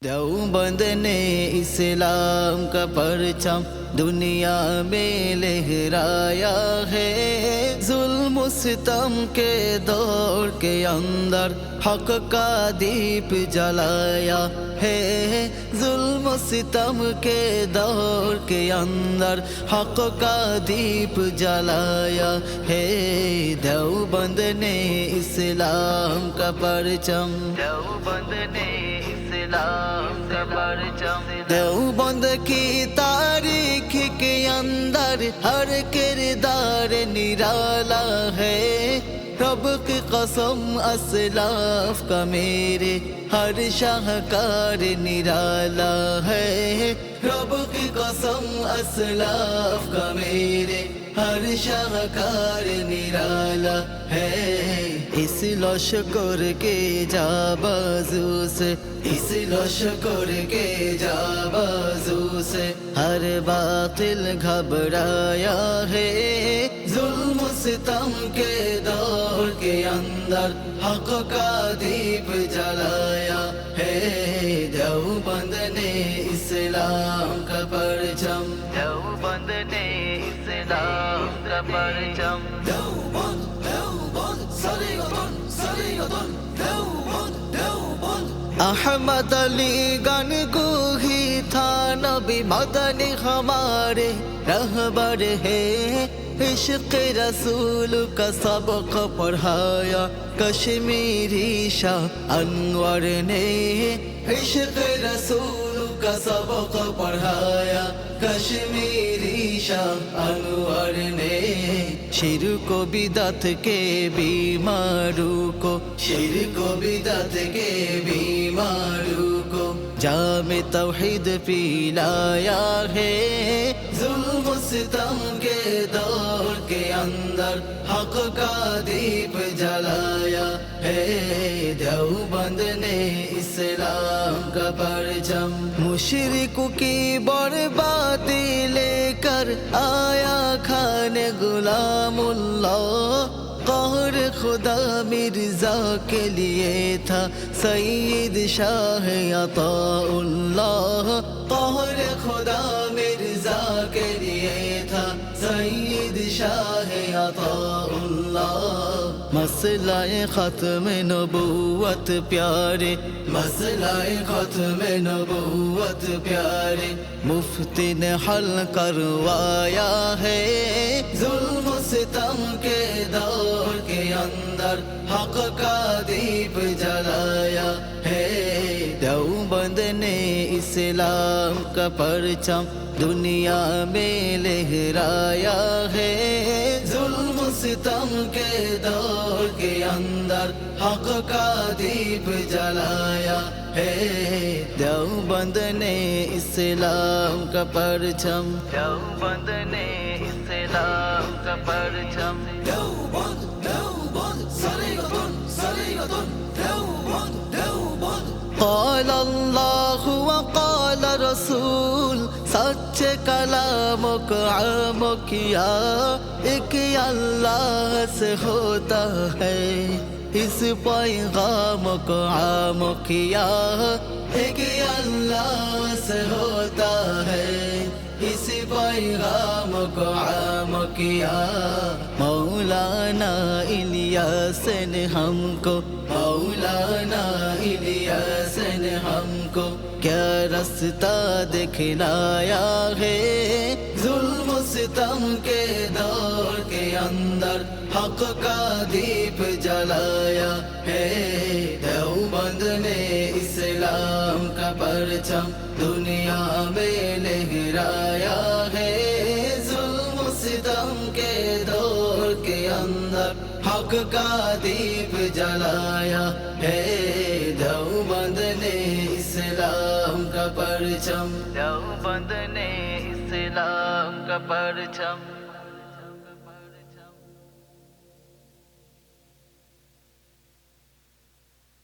देवबंद ने इस्लाम का परचम दुनिया में लहराया है। जुल्म सितम के दौर के अंदर हक का दीप जलाया है। जुल्म सितम के दौर के अंदर हक का दीप जलाया है। देवबंद ने इस्लाम का परचम देवबंद ने इस्लाम का परचम देवबंद की तारीख के अंदर हर किरदार निराला है। रब की कसम असलाफ का मेरे हर शाहकार निराला है। रब की कसम असलाफ का मेरे हर शाहकार निराला है। इस लश्कर के जाबाजू से इस लश्कर के जाबाजू से हर बातिल घबराया है। जुल्म सितम के दौर के अंदर हक का दीप जलाया है। देवबंद ने इस्लाम का परचम देवबंद ने इस्लाम का परचम देवबंद देवबंद सलीगतन सलीगतन देवबंद देवबंद अहमद अली गन को ही था नबी मदनी हमारे रहबर है। इश्क़ रसूल का सबक पढ़ाया कश्मीरी शाह अनवर ने। इश्क़ रसूल का सबक पढ़ाया कश्मीरी शाह अनवर ने। शिर्क व बिदअत के बीमारों को शिर्क व बिदअत के बीमारों को जामे तौहीद पिलाया है। जुल्म सितम के दौर के अंदर हक का दीप जलाया है। देवबंद ने इस्लाम का परचम मुशरिकों की बर्बादी लेकर आया खाने गुलामुल्लाह। कहर खुदा मिर्जा के लिए था सईद शाह अताउल्लाह। कहर खुदा मिर्जा के लिए था सईद शाह अताउल्लाह। मसला-ए खत्म नबूवत प्यारे मसला-ए खत्म नबूवत प्यारे मुफ्ती ने हल करवाया है। जुल्म सितम के दौर के अंदर हक का दीप जलाया है। देवबंद ने इस्लाम का परचम दुनिया में लहराया है। जुल्म सितम के दौर के अंदर हक का दीप जलाया है। देवबंद ने इस्लाम का परचम देवबंद ने इस्लाम का परचम देवबंद देवबंद सलीगतन सलीगतन देवबंद देवबंद क़ाल अल्लाह व क़ाल रसूल सच्चे कलाम को आम किया एक अल्लाह से होता है। इस पैगाम को आम किया एक अल्लाह से होता है। इस पैगाम को आम किया मौलाना इलियास ने हमको मौलाना इलियास ने हमको क्या रास्ता दिखलाया है। जुल्म सितम के दौर के अंदर हक का दीप जलाया है। देवबंद ने इस्लाम का परचम दुनिया में लहराया है। जुल्म सितम के दौर के अंदर हक का दीप जलाया है। देवबंद ने इस्लाम का परचम देवबंद ने इस्लाम का परचम